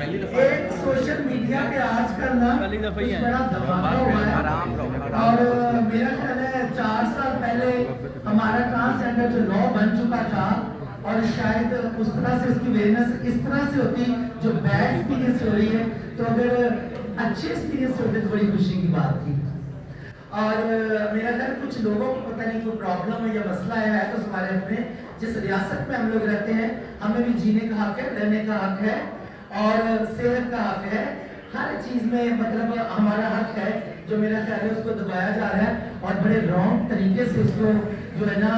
एक social media पे आजकल ना कुछ बड़ा धमाका हुआ है और मेरा ख्याल है 4 साल पहले हमारा ट्रांसजेंडर जो लॉ बन चुका था और शायद उस तरह से उसकी अवेयरनेस इस तरह से होती जो बैड एक्सपीरियंस हो रही है, तो अगर अच्छे एक्सपीरियंस होते तो बड़ी खुशी की बात थी। और मेरा ख्याल कुछ लोगों को पता नहीं कोई प्रॉब्लम है या मसला है तो हमारे अपने जिस रियासत में हम लोग रहते हैं हमें भी जीने का हक है, रहने का हक है और सेहत का हक है, हर चीज में मतलब हमारा हक है जो मेरा ख्याल है उसको दबाया जा रहा है और बड़े रॉन्ग तरीके से उसको जो है ना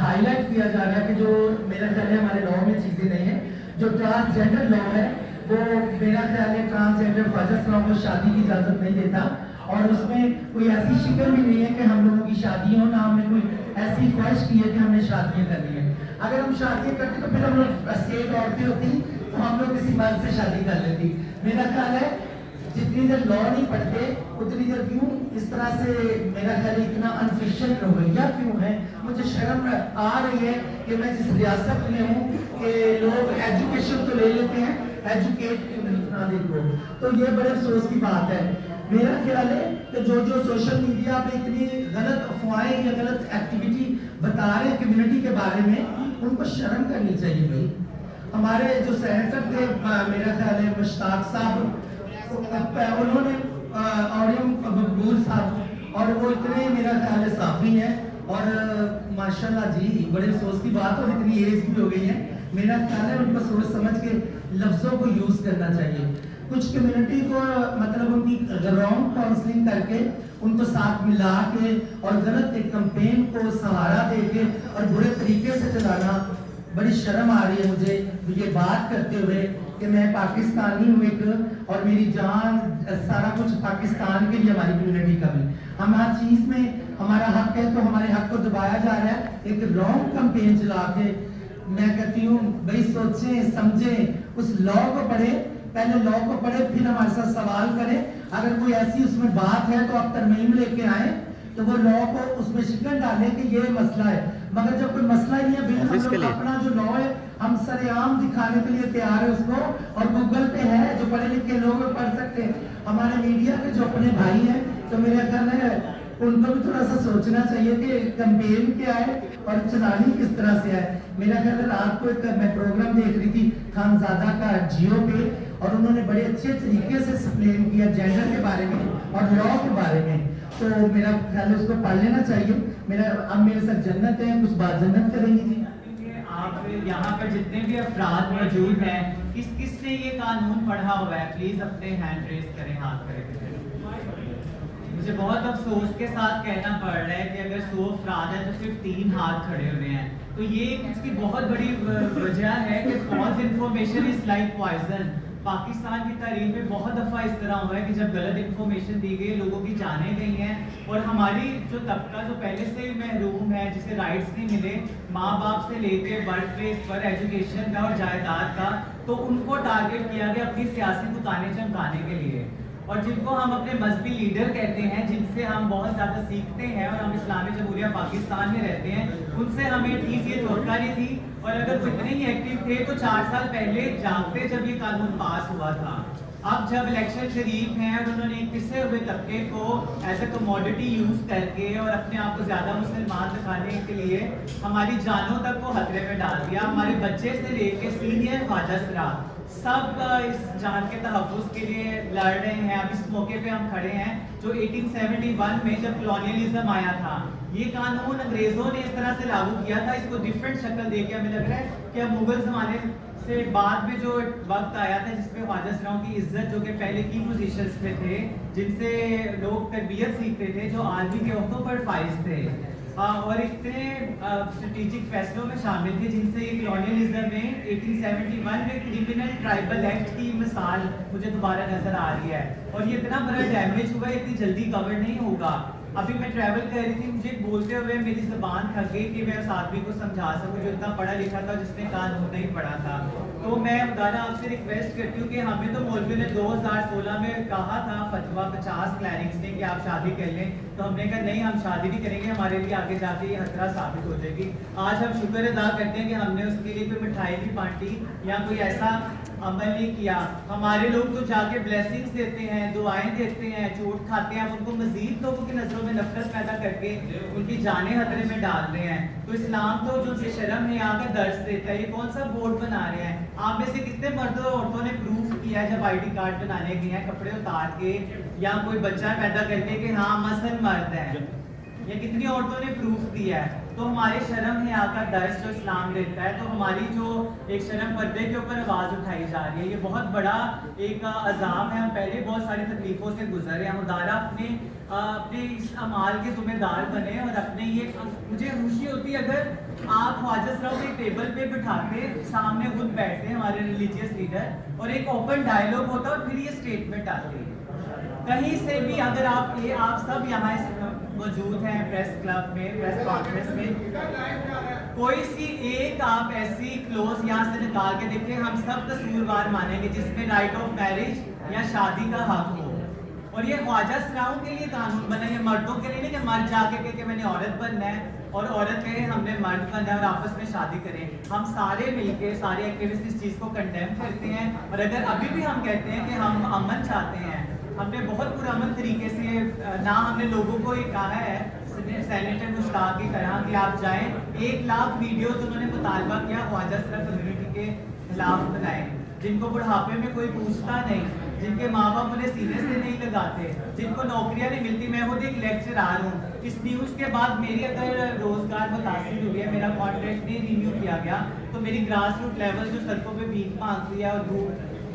हाईलाइट किया जा रहा है कि जो मेरा ख्याल है हमारे लॉ में चीजें नहीं है। जो ट्रांसजेंडर लॉ है वो मेरा ख्याल है ट्रांसजेंडर ख्वाजा सलाम को शादी की इजाजत नहीं देता और उसमें कोई ऐसी शिक्ल भी नहीं है कि हम लोगों की शादी हो, ना हमने कोई ऐसी ख्वाहिश की है कि हमने शादियां करनी है। अगर हम शादियां करते तो फिर हम लोग स्टेट औरतें होती तो हम लोग किसी मर्द से शादी कर लेती। मेरा ख्याल है जितनी देर लॉ नहीं पढ़ते उतनी देर क्यों इस तरह से मेरा ख्याल इतना अनफिशियल रवैया क्यों है। मुझे शर्म आ रही है कि मैं जिस रियासत में हूँ कि लोग एजुकेशन तो ले लेते हैं, एजुकेट क्यों नहीं ना देखो, तो ये बड़े अफसोस की बात है। मेरा ख्याल है कि जो सोशल मीडिया पे इतनी गलत अफवाहें या गलत एक्टिविटी बता रहे हैं कम्युनिटी के बारे में उनको शर्म करनी चाहिए भाई। हमारे जो सेनेटर थे मेरा ख्याल है मुश्ताक साहब, उन्होंने और मकबूल साहब और वो इतने मेरा ख्याल है साफी हैं और माशाल्लाह जी बड़े अफसोस की बात और इतनी एज भी हो गई है। मेरा ख्याल है उनको सोच समझ के लफ्जों को यूज करना चाहिए। कुछ कम्युनिटी को मतलब उनकी रॉन्ग काउंसलिंग करके उनको साथ मिला के और गलत एक कैंपेन को सहारा देके और बुरे तरीके से चलाना, बड़ी शर्म आ रही है मुझे ये बात करते हुए कि मैं पाकिस्तानी हूँ एक और मेरी जान सारा कुछ पाकिस्तान के लिए हमारी कम्युनिटी का भी हम हर चीज में हमारा हक है तो हमारे हक को दबाया जा रहा है एक रॉन्ग कैंपेन चला के। मैं कहती हूँ भाई सोचें समझें, उस लॉ को पढ़े, पहले लॉ को पढ़े फिर हमारे साथ सवाल करें। अगर कोई ऐसी उसमें बात है तो आप तरमीम लेके आए तो वो लॉ को उसमें शिकन डालें कि ये मसला है, मगर जब कोई मसला ही है बिल्कुल हम लोग अपना जो लॉ है हम सरेआम दिखाने के लिए तैयार है उसको, और गूगल पे है जो पढ़े लिखे लोग पढ़ सकते हैं। हमारे मीडिया के जो अपने भाई हैं तो मेरा ख्याल है उनको भी थोड़ा सा सोचना चाहिए कि कैंपेन क्या है और चलानी किस तरह से है। मेरा ख्याल है रात को एक मैं प्रोग्राम देख रही थी खानजादा का जियो पे और उन्होंने बड़े अच्छे तरीके से एक्सप्लेन किया जेंडर के बारे में और लॉ के बारे में, तो मेरा ख्याल है उसको पढ़ लेना चाहिए। मेरा अब मेरे साथ जन्नत है, कुछ बात जन्नत करेंगी जी। आप यहाँ पर जितने भी अफराद मौजूद हैं किसने ये कानून पढ़ा हुआ है, प्लीज अपने हैंड रेज करें, हाथ करें। मुझे बहुत अफसोस के साथ कहना पड़ रहा है कि अगर 100 अफराद हैं तो सिर्फ 3 हाथ खड़े हुए हैं, तो ये इसकी बहुत बड़ी वजह है कि false information is like poison. Pakistan की तारीख में बहुत दफ़ा इस तरह हुआ है कि जब गलत इन्फॉर्मेशन दी गई लोगों की जानें गई हैं और हमारी जो तबका जो पहले से महरूम है जिसे राइट्स नहीं मिले माँ बाप से लेके वर्क प्लेस पर एजुकेशन का और जायदाद का, तो उनको टारगेट किया गया अपनी सियासी बुताने चमकाने के लिए। और जिनको हम अपने मजहबी लीडर कहते हैं, जिनसे हम बहुत ज़्यादा सीखते हैं और हम इस्लामी जमहूरिया पाकिस्तान में रहते हैं, उनसे हमें ठीक ये जानकारी थी। और अगर वो इतने ही एक्टिव थे तो 4 साल पहले जानते जब ये कानून पास हुआ था। अब जब इलेक्शन शरीफ हैं और उन्होंने पिसे हुए तबके को एज ए कमोडिटी यूज करके और अपने आप को ज़्यादा मुसलमान दिखाने के लिए हमारी जानों तक को खतरे में डाल दिया। हमारे बच्चे से लेके सीनियर ख्वाजा सराब सब इस जान के तहफ़्फ़ुज़ के लिए लड़ रहे हैं। अब इस मौके पे हम खड़े हैं जो 1871 में जब कॉलोनियलिज्म आया था, ये कानून अंग्रेज़ों ने इस तरह से लागू किया था। इसको डिफरेंट शक्ल दे के हमें लग रहा है कि अब मुगल ज़माने से बाद में जो वक्त आया था जिसमें ख्वाजा सराओं की इज्जत जो कि पहले की पोजीशंस पे थे, जिनसे लोग तरबियत सीखते थे, जो आर्मी के वक्तों पर फाइज थे और इतने स्ट्रेटेजिक फैसलों में शामिल थे जिनसे ये कॉलोनियलिज्म में 1871 में क्रिमिनल ट्राइबल एक्ट की मिसाल मुझे दोबारा नजर आ रही है। और ये इतना बड़ा डैमेज हुआ इतनी जल्दी कवर नहीं होगा। अभी मैं ट्रैवल कर रही थी, मुझे बोलते हुए मेरी ज़बान थक गई कि मैं उस आदमी को समझा सकूं जो इतना पढ़ा लिखा था जिसने कानून नहीं पढ़ा था। तो मैं खुदा आपसे रिक्वेस्ट करती हूँ कि हमें तो मौलवी ने 2016 में कहा था फतवा 50 क्लैरिक्स ने कि आप शादी कर लें, तो हमने कहा नहीं हम शादी नहीं करेंगे, हमारे लिए आगे जाके ये खतरा साबित हो जाएगी। आज हम शुक्र अदा करते हैं कि हमने उसके लिए कोई मिठाई भी बांटी या कोई ऐसा अमल नहीं किया। हमारे लोग तो जाके ब्लेसिंग्स देते हैं, दुआएं देते हैं, चोट खाते हैं, अब उनको मजीद लोगों की नज़रों में नफरत पैदा करके उनकी जानें खतरे में डाल रहे हैं। तो इस्लाम तो जो बेशर्म है यहाँ का दर्ज देता है, ये कौन सा बोर्ड बना रहे हैं? आप में से कितने मर्दों और औरतों ने प्रूफ किया है जब ID कार्ड बनाने गए हैं कपड़े उतार के या कोई बच्चा पैदा करके कि हाँ मसल मर्द है? ये कितनी औरतों ने प्रूफ दिया है? तो हमारे शर्म है यहाँ का दर्ज जो इस्लाम देता है, तो हमारी जो एक शर्म पर्दे के ऊपर आवाज़ उठाई जा रही है, ये बहुत बड़ा एक अजाब है। हम पहले बहुत सारी तकलीफ़ों से गुजरे हैं। खुदारा अपने इस अमाल के ज़िम्मेदार बने और अपने ये, मुझे खुशी होती है अगर आप ख्वाजा साहब को एक टेबल पे बिठाते, सामने खुद बैठते हमारे रिलीजियस लीडर और एक ओपन डायलॉग होता और फिर ये स्टेटमेंट आती है। कहीं से भी अगर आप सब यहाँ मौजूद हैं प्रेस क्लब में, प्रेस कॉन्फ्रेंस में, कोई सी एक आप ऐसी क्लोज यहाँ से निकाल के देखें, हम सब कसूरवार मानेंगे जिसमें राइट ऑफ मैरिज या शादी का हक हो। और ये ख्वाजा सराओं के लिए कानून बना है, मर्दों के लिए नहीं कि मर्द जाके कहे कि मैंने औरत बनना है और औरत कहे हमने मर्द बनना है और आपस में शादी करें। हम सारे मिलके सारे एक्टिविस्ट इस चीज़ को कंडेम करते हैं। और अगर अभी भी हम कहते हैं कि हम अमन चाहते हैं, हमने बहुत पुरअमन तरीके से ना हमने लोगों को ये कहा है सेनेटर मुश्ताक की तरह कि आप जाएं, 1 लाख वीडियोस उन्होंने मुतालबा किया ख्वाजा सरा कम्युनिटी के खिलाफ बनाए, जिनको बुढ़ापे में कोई पूछता नहीं, जिनके माँ बाप उन्हें सीने से नहीं लगाते, जिनको नौकरियां नहीं मिलती। मैं खुद एक लेक्चरर हूँ। इस न्यूज़ के बाद मेरी अगर रोजगार मुतासिर हुई है, मेरा कॉन्ट्रैक्ट नहीं रिन्यू किया गया, तो मेरी ग्रास रूट लेवल जो सड़कों पे भीख मांगती है और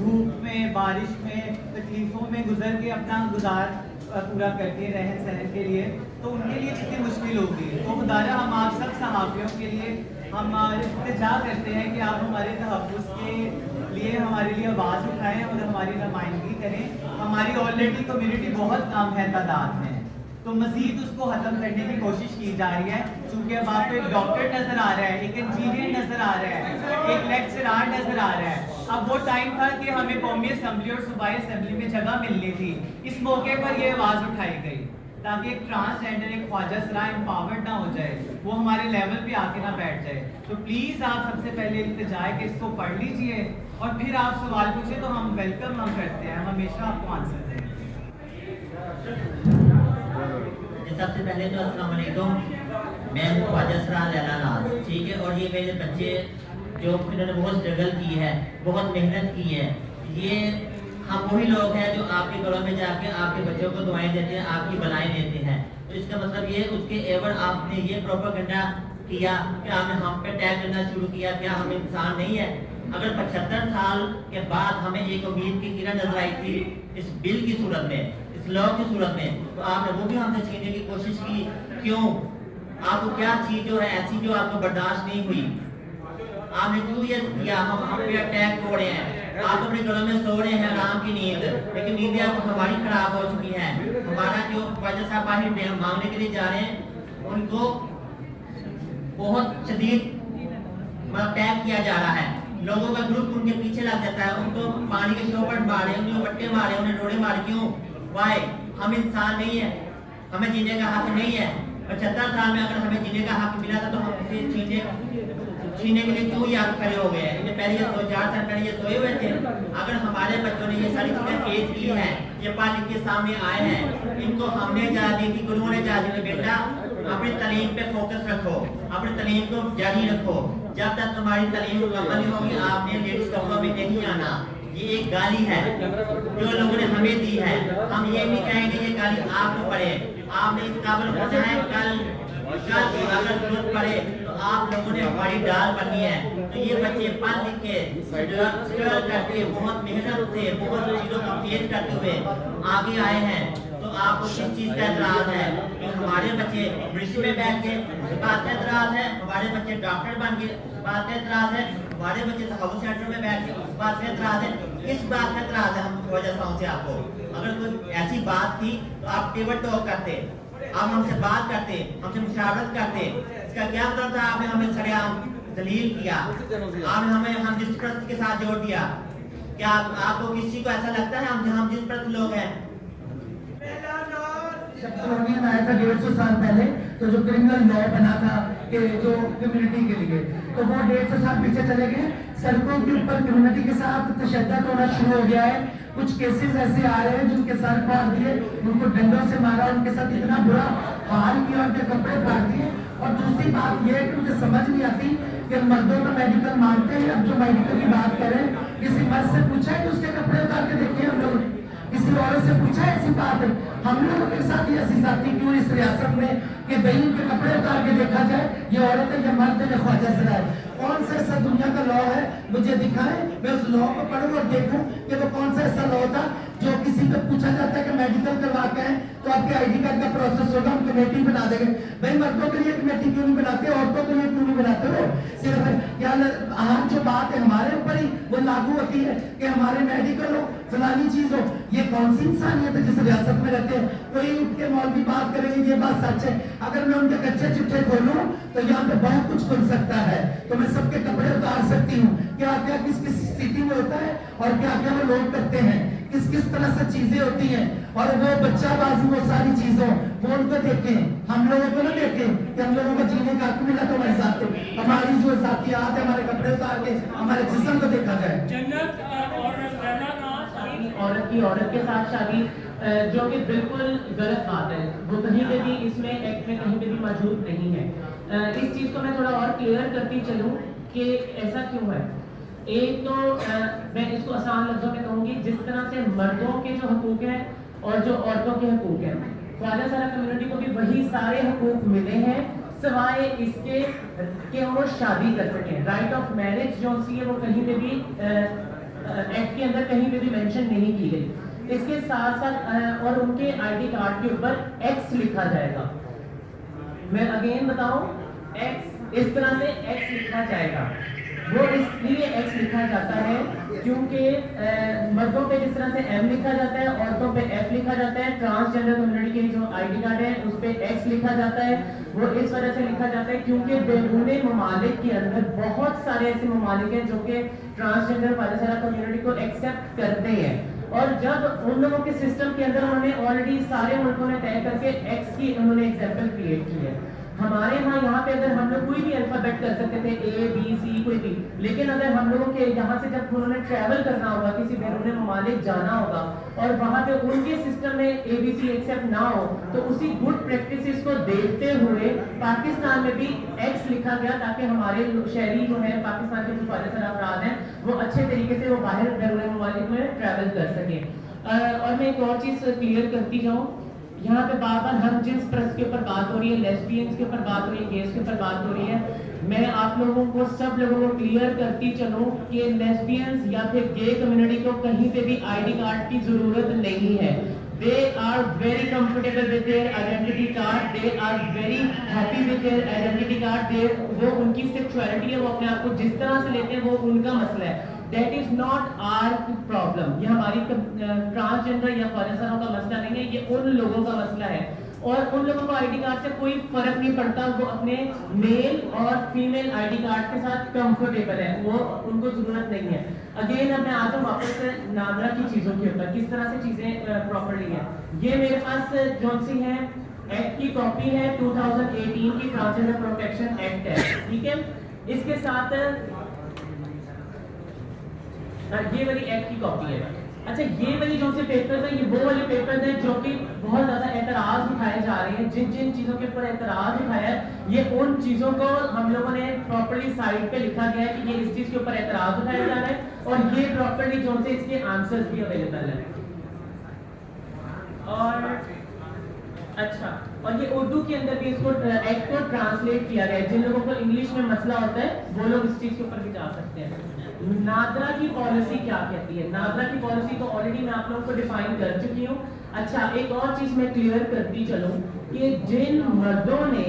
धूप में बारिश में तकलीफ़ों में गुजर के अपना गुजार पूरा करके रहन सहन के लिए, तो उनके लिए कितनी मुश्किल होगी। तो खुदारा हम आप सब सहाफ़ियों के लिए हम इल्तिजा करते हैं कि आप हमारे तहफ़्फ़ुज़ के लिए हमारे लिए आवाज़ उठाएं और हमारी नुमाइंदगी करें। हमारी ऑलरेडी कम्युनिटी बहुत कम है तादाद में, तो मज़ीद उसको ख़त्म करने की कोशिश की जा रही है। चूँकि अब आपको एक डॉक्टर नज़र आ रहा है, एक इंजीनियर नज़र आ रहा है, एक लेक्चरर नज़र आ रहा है। अब वो टाइम था कि हमें कौमी असम्बली और सूबाई असम्बली में जगह मिलनी थी। इस मौके पर ये आवाज़ उठाई गई ताकि एक ट्रांसजेंडर, एक ख्वाजा सरा एम्पावर्ड ना हो जाए, वो हमारे लेवल पे आके ना बैठ जाए। तो प्लीज़ आप सबसे पहले इल्तिजा है कि इसको पढ़ लीजिए और फिर आप सवाल पूछे तो हम वेलकम हम करते हैं, हमेशा आपको आंसर दें। सबसे पहले तो अस्सलाम वालेकुम, मैं हूँ ख्वाजा सरा लैला नाज, ठीक है। और ये मेरे बच्चे जो इन्होंने बहुत स्ट्रगल की है, बहुत मेहनत की है, ये हम वही लोग हैं जो आपके घरों में जाके आपके बच्चों को दुआएं देते हैं, आपकी भलाई देते हैं। तो इसका मतलब ये उसके एवर आपने ये प्रोपेगेंडा किया कि आपने हम पे टैग करना शुरू किया, क्या हम इंसान नहीं है? अगर 75 साल के बाद हमें एक उम्मीद की किरण नजर आई थी इस बिल की सूरत में, इस लॉ की सूरत में, तो आपने वो भी हमसे छीनने की कोशिश की। क्यों? आपको क्या चीज जो है ऐसी जो आपको बर्दाश्त नहीं हुई? आपने क्यों ये किया? हम पे अटैक हो रहे हैं, आप अपने घरों में सो रहे हैं आराम की नींद, लेकिन नींदें आपको हमारी खराब हो चुकी है। हमारा जो ख्वाजा साहब बाहर मांगने के लिए जा रहे हैं, उनको बहुत शदीद अटैक किया जा रहा है। लोगों का ग्रुप उनके पीछे लग जाता है, उनको पानी के शोपट मारे, उनको बट्टे मारे, उन्हें रोड़े मारे। क्यों? वाई? हम इंसान नहीं है, हमें जीने का हक नहीं है। 75 साल में अगर हमें जीने का हक मिला था तो हम उसे छीनने के लिए क्यों याद खड़े हो गए? इन्हें पहले ये 4 साल पहले ये सोए हुए थे। अगर हमारे बच्चों ने ये सारी चीजें फेस की हैं, ये पढ़ लिख के सामने आए हैं, इनको हमने इजाज़त दी थी, गुरुओं ने इजाज़त दी, बेटा अपनी तालीम पे फोकस रखो, अपनी तालीम को जारी रखो, जब तक तुम्हारी तालीम मुकम्मल नहीं होगी आपने लेडीज कपड़ों में नहीं आना। ये एक गाली है जो लोगों ने हमें दी है। हम ये नहीं कहेंगे ये गाली आपको पड़े, आपने इस काबिल होना है। कल अगर जरूरत पड़े तो आप लोगों ने हमारी डाल बननी है। तो ये बच्चे पढ़ लिख के स्ट्रगल करके बहुत मेहनत से बहुत चीजों को फेस करते हुए आगे आए हैं। तो आपको किस चीज का एतराज है कि हमारे बच्चे ब्रिज में बैठ के, उस बात का एतराज है? हमारे बच्चे डॉक्टर बन के, उस बात का एतराज है? हमारे बच्चे हाउस सेंटर में बैठ के, उस बात का एतराज है? किस बात का एतराज है? हम वजह से आपको अगर कोई ऐसी बात थी तो आप टेबल टॉक करते, आप हमसे बात करते, हमसे मुशावरत करते। इसका क्या मतलब था? आपने हमें सरेआम दलील किया, आपने हमें हम जिस प्रश्न के साथ जोड़ दिया। क्या आपको किसी को ऐसा लगता है हम जिस प्रश्न लोग हैं? जब कॉलोनियन आया था 150 साल पहले, तो जो क्रिमिनल लॉ बना था कि जो कम्युनिटी के लिए, तो वो 150 साल पीछे चले गए। सड़कों के ऊपर कम्युनिटी के साथ तशद्दुद होना शुरू हो गया है। कुछ केसेस ऐसे आ रहे हैं जिनके सर फाड़ दिए, उनको डंडों से मारा, उनके साथ इतना बुरा हाल किया, उनके कपड़े फाड़ दिए। और दूसरी बात यह है कि मुझे समझ नहीं आती कि मर्दों का मेडिकल मानते हैं। अब जो मेडिकल की बात करें, किसी मर्द से पूछा है कि उसके कपड़े उतार के देखे हम लोग? किसी औरत से पूछा है ऐसी बात? हम लोगों के साथ ये ऐसी जाती क्यों इस रियासत में कि भाई उनके कपड़े उतार के देखा जाए? ये औरत है या मर्द है या ख्वाजा सरा है? कौन सा ऐसा दुनिया का लॉ है मुझे दिखाएं, मैं उस लॉ को पढ़ूं और देखूं कि वो कौन सा ऐसा लॉ था जो किसी को पूछा जाता है कि मेडिकल करवा के हैं तो आपके आईडी कार्ड का प्रोसेस होगा, हम कमेटी बना देंगे। भाई मर्दों के लिए कमेटी क्यों नहीं बनाते, औरतों के लिए क्यों नहीं बनाते हो? सिर्फ क्या आज जो बात है हमारे ऊपर ही वो लागू होती है कि हमारे मेडिकल हो, फलानी चीज हो? ये कौन सी इंसानियत है जिस रियासत में रहते हैं? कोई उठ के मौलवी बात करेंगे ये बात सच है। अगर मैं उनके कच्चे चिट्ठे खोलूं तो यहाँ पे बहुत कुछ खुल सकता है। तो मैं सबके कपड़े उतार सकती हूँ, क्या क्या किस किस स्थिति में होता है और क्या क्या वो लोग करते हैं, किस किस तरह से चीजें होती हैं। और वो बच्चाबाजी, वो सारी चीजों वो उनको देखें, हम लोगों को ना देखें कि हम लोगों को जीने का हक मिला तो हमारे साथ हमारी जो जातियात है, हमारे कपड़े उतार के हमारे जिस्म को देखा जाए। जन्नत और रहना ना औरत की औरत के साथ शादी, जो कि बिल्कुल गलत बात है, वो कहीं पे भी इसमें एक्ट में कहीं पे भी मौजूद नहीं है। इस चीज को मैं थोड़ा और क्लियर करती चलूं कि ऐसा क्यों है। एक तो मैं इसको आसान लफ्जों में कहूंगी, जिस तरह से मर्दों के जो हकूक हैं और जो औरतों के हकूक हैं, ख्वाजा सारा कम्युनिटी को भी वही सारे हकूक मिले हैं, सिवाय इसके कि वो शादी कर सकें। राइट ऑफ मैरिज जो सी है वो कहीं पे भी एक्ट के अंदर कहीं पे भी मेंशन नहीं की गई। इसके साथ साथ और उनके आईडी कार्ड के ऊपर एक्स लिखा जाएगा। मैं अगेन बताऊं, एक्स इस तरह से एक्स लिखा जाएगा। वो इसलिए एक्स लिखा जाता है क्योंकि मर्दों पे जिस तरह से एम लिखा जाता है, औरतों पे एफ लिखा जाता है। ट्रांसजेंडर कम्युनिटी के जो आईडी कार्ड है उस पे एक्स लिखा जाता है। वो इस वजह से लिखा जाता है क्योंकि बैरूनी ममालिक के अंदर बहुत सारे ऐसे ममालिक हैं जो कि ट्रांसजेंडर पाकिस्तान कम्युनिटी को एक्सेप्ट करते हैं। और जब उन लोगों के सिस्टम के अंदर उन्होंने ऑलरेडी सारे मुल्कों ने तय करके एक्स की उन्होंने एग्जाम्पल क्रिएट की है। हमारे यहाँ पे अगर हम लोग कोई भी अल्फाबेट कर सकते थे, ए बी सी कोई भी, लेकिन अगर हम लोगों के यहाँ से जब उन्होंने ट्रैवल करना होगा, किसी बैरूनी ममालिक जाना होगा और वहाँ पे उनके सिस्टम में ए बी सी एक्सेप्ट ना हो, तो उसी गुड प्रैक्टिसेस को देखते हुए पाकिस्तान में भी एक्स लिखा गया ताकि हमारे शहरी जो है पाकिस्तान के जो ख्वाजा अफराद हैं वो अच्छे तरीके से वो बाहर बैरूनी ममालिक में ट्रैवल कर सके। और मैं एक और चीज क्लियर करती जाऊँ, यहाँ पे बार बार हम जिस प्रेस के ऊपर बात हो रही है, लेस्बियंस के ऊपर बात हो रही है, गेस के ऊपर बात हो रही है, मैं आप लोगों को सब लोगों को क्लियर करती चलूं कि लेस्बियंस या फिर गे कम्युनिटी को कहीं पे भी आईडी कार्ड की जरूरत नहीं है। They are very comfortable with their identity card. They are very happy with their identity card. वो उनकी सेक्सुअलिटी है, वो अपने आप को जिस तरह से लेते हैं वो उनका मसला है। That is not our problem. ये हमारी ट्रांसजेंडर या ख्वाजा का मसला नहीं है, ये उन लोगों का मसला है। और उन लोगों को आईडी कार्ड से कोई फर्क नहीं पड़ता, वो अपने मेल और फीमेल आईडी कार्ड के साथ कंफर्टेबल है, वो उनको जरूरत नहीं है। अगेन अब मैं आता हूँ वापस से नादरा की चीजों के ऊपर, किस तरह से चीजें प्रॉपर्ली है। ये मेरे पास जौन सी है एक्ट की कॉपी है, 2018 की ट्रांसजेंडर प्रोटेक्शन एक्ट है, ठीक है। इसके साथ ये वाली एक्ट की कॉपी है। अच्छा, ये वाली जो से पेपर्स है, ये वो वाले पेपर्स हैं जो कि बहुत ज्यादा एतराज उठाए जा रहे हैं। जिन जिन चीजों के ऊपर एतराज उठाया है, ये उन चीजों को हम लोगों ने प्रॉपर्ली साइड पे लिखा गया है कि ये इस चीज के ऊपर एतराज उठाया जा रहा है, और ये प्रॉपर्ली जो से इसके आंसर्स भी अवेलेबल है। और अच्छा, और ये उर्दू के अंदर भी इसको एक्ट को ट्रांसलेट किया गया है। जिन लोगों को इंग्लिश में मसला होता है वो लोग इस चीज के ऊपर भी जा सकते हैं। नादरा की पॉलिसी क्या कहती है? नादरा की पॉलिसी तो ऑलरेडी मैं आप लोगों को डिफाइन कर चुकी हूँ। अच्छा, एक और चीज मैं क्लियर करती चलूं कि जिन मर्दों ने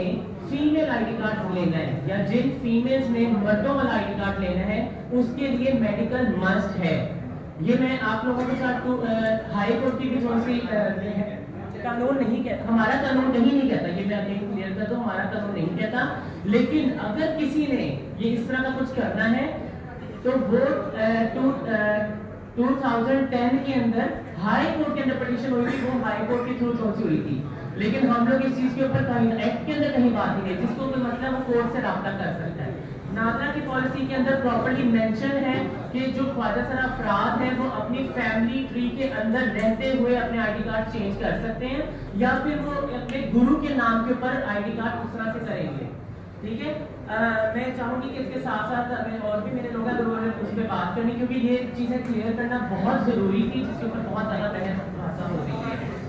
फीमेल आईडी कार्ड लेना है या जिन फीमेल्स ने मर्दों वाला आईडी कार्ड लेना है, उसके लिए मेडिकल मस्ट है। ये मैं आप लोगों के साथ हाई कोर्ट की भी थोड़ी सी कानून नहीं कहता, हमारा कानून नहीं कहता, ये मैं अभी क्लियर कर दूं, हमारा कानून नहीं कहता। लेकिन अगर किसी ने ये इस तरह का कुछ करना है तो वो 2010 के अंदर हाई कोर्ट के अंदर पिटीशन हुई थी, वो हाई कोर्ट के थ्रू चौंसी हुई थी। लेकिन हम लोग इस चीज के ऊपर कहीं एक्ट के अंदर कहीं बात नहीं है, जिसको कोई मतलब वो कोर्ट से राब्ता कर सकता है। नादरा की पॉलिसी के अंदर प्रॉपर्ली मेंशन है कि जो ख्वाजा सरा अफराद हैं वो अपनी फैमिली ट्री के अंदर रहते हुए अपने आईडी कार्ड चेंज कर सकते हैं, या फिर वो अपने गुरु के नाम के ऊपर आईडी कार्ड उस तरह से करेंगे। ठीक है, मैं चाहूंगी कि इसके साथ साथ और भी मेरे लोग हैं उन्होंने उस पर बात करनी, क्योंकि ये चीज़ें क्लियर करना बहुत ज़रूरी थी जिसके ऊपर बहुत ज़्यादा बहस हो रही है।